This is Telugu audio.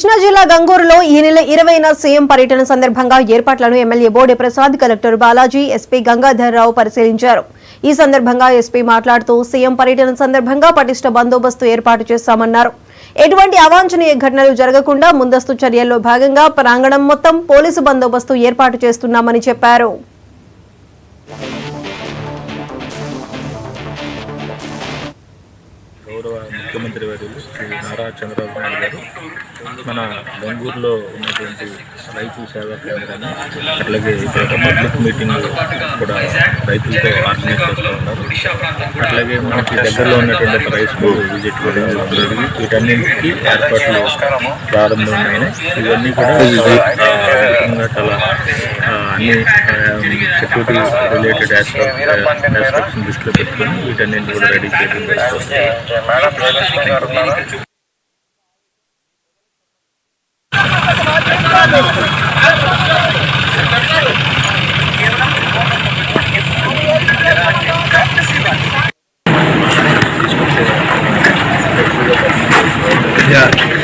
కృష్ణా జిల్లా గంగూరులో ఈ నెల 20న సీఎం పర్యటన సందర్భంగా ఏర్పాట్లను MLA Bode Prasad, collector Balaji, SP Gangadhar Rao పరిశీలించారు. ఈ సందర్భంగా ఎస్పీ మాట్లాడుతూ సీఎం పర్యటన సందర్భంగా పటిష్ట బందోబస్తు ఏర్పాటు చేశామన్నారు. ఎటువంటి అవాంఛనీయ ఘటనలు జరగకుండా ముందస్తు చర్యల్లో భాగంగా ప్రాంగణం మొత్తం పోలీసు బందోబస్తు ఏర్పాటు చేస్తున్నామని చెప్పారు. గౌరవ ముఖ్యమంత్రి వర్యులు శ్రీ నారా చంద్రబాబు నాయుడు గారు మన బెంగళూరులో ఉన్నటువంటి రైతు సేవా కేంద్రాన్ని, అట్లాగే ఇక్కడ పబ్లిక్ మీటింగ్ కూడా రైతులతో ఆర్గనైజ్ చేస్తూ ఉన్నారు. అట్లాగే మనకి దగ్గరలో ఉన్నటువంటి ఒక రైస్ మిల్ విజిట్ కూడా జరిగి వీటన్నింటికి ఏర్పాట్లు ప్రారంభమైనాయి. ఇవన్నీ కూడా చాలా అన్ని సెక్యూరిటీ రిలేటెడ్ ఆస్పెక్ట్స్ దృష్టిలో పెట్టుకొని వీటన్నింటినీ కూడా రెడీ చేయడం జరుగుతుంది. Yeah.